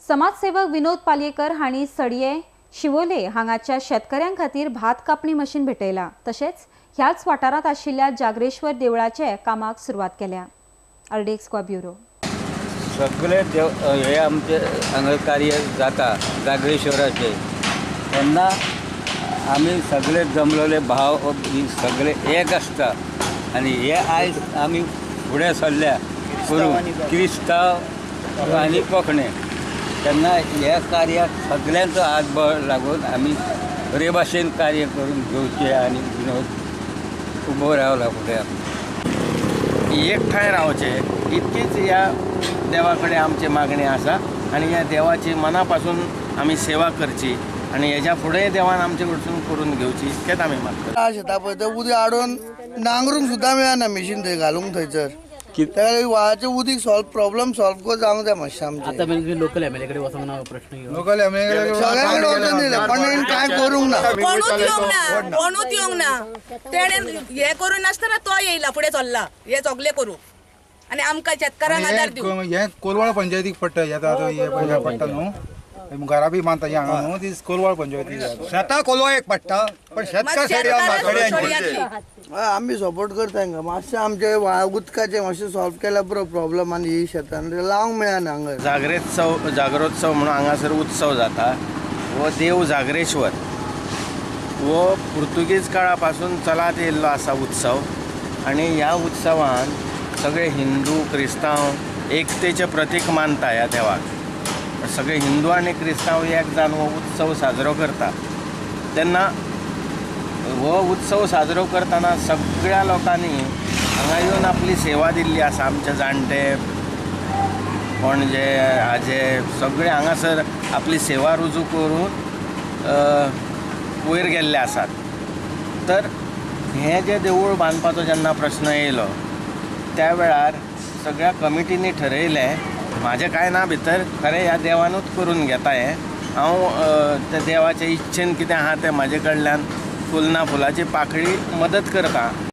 समाजसेवक विनोद पालयेकर हांणी सडये शिवोले हांगाच्या शेतकऱ्यां खातीर भात कापणी मशीन भेटयला। तशेंच ह्याच वाठारांत आशिल्ल्या जागरेश्वर देवळाचे कामाक सुरवात केल्या। अर्डेक्स गोवा ब्युरो। सगळे हे आमचे हांगा कार्य जाता जागरेश्वराचे तेन्ना आमी सगळे जमलेले भाव सगळे एक आसता आनी हे आयज आमी फुडें सरल्या करून क्रिस्तांव आनी कोंकणी तेन्ना ह्या कार्याक सगळ्यांचो हातबळ लागून आमी बरे भाशेन कार्य करून घेवचें आनी विनोद उबो रावला फुडें एकठांय रावचे इतकीच ह्या देवा कडेन आमची मागणी आसा आनी ह्या देवाची मना पासून आमी सेवा करची आनी हेच्या फुडें देवान आमचे कडसून करून घेवची इतकेंच आमी मागता। शेता पळय थंय उदक आडोवन नांगरूंक सुद्दां मेळना मशीन थंय घालूंक थंयसर त्या व्हाळाचें उदीक प्रॉब्लेम सॉल्व जावंक जाय मातशें आमचें। आता लोकल एमएलए कडे वचूंक ना प्रश्न घेवन लोकल सगळ्यांकडे वचून दिलें पण हें कांय करूंक ना। कोणूच येवंक ना तेणें हे करून नासतना तो येयला फुडें चल्ला हे सगळे करूं आनी आमकां शेतकारांक आदार दिवं। हे कोलवाळ पंचायतीक पडटा हे पडटा न्हू घरा बी बांदता हांगा न्हू ती कोलवाळ पंचायती शेतां कोलवा एक पडटा पण आमी सपोर्ट करता हांगा मातशें आमचे उदकाचें मातशें सॉल्व केल्यार बरो प्रॉब्लेम आनी ही शेतान लावंक मेळना हांगा। जागरोत्सव म्हणून हांगासर उत्सव जाता हो देव जागरेश्वर हो पुर्तुगीज काळा पासून चलत येयल्लो आसा उत्सव आनी ह्या उत्सवान सगळे हिंदू क्रिस्तांव एकतेचें प्रतीक मानता ह्या देवाक। सगळे हिंदू आनी क्रिस्तांव एक जावन हो उत्सव साजरो करता तेन्ना हो उत्सव साजरो करतना सगळ्या लोकांनी हांगा येवन आपली सेवा दिल्ली आसा। आमचे जाणटे पणजे हाजे सगळे हांगासर आपली सेवा रुजू करून वयर गेल्ले आसात। तर हें जें देवूळ बांदपाचो जेन्ना प्रश्न येयलो त्या वेळार सगळ्या कमिटींनी ठरयलें म्हाजें कांय ना भितर खरें ह्या देवानूच करून घेता हें हांव त्या देवाचे इच्छेन कितें आहा तें म्हाजे कडल्यान फुलना फुलाची पाकळी मदत करता।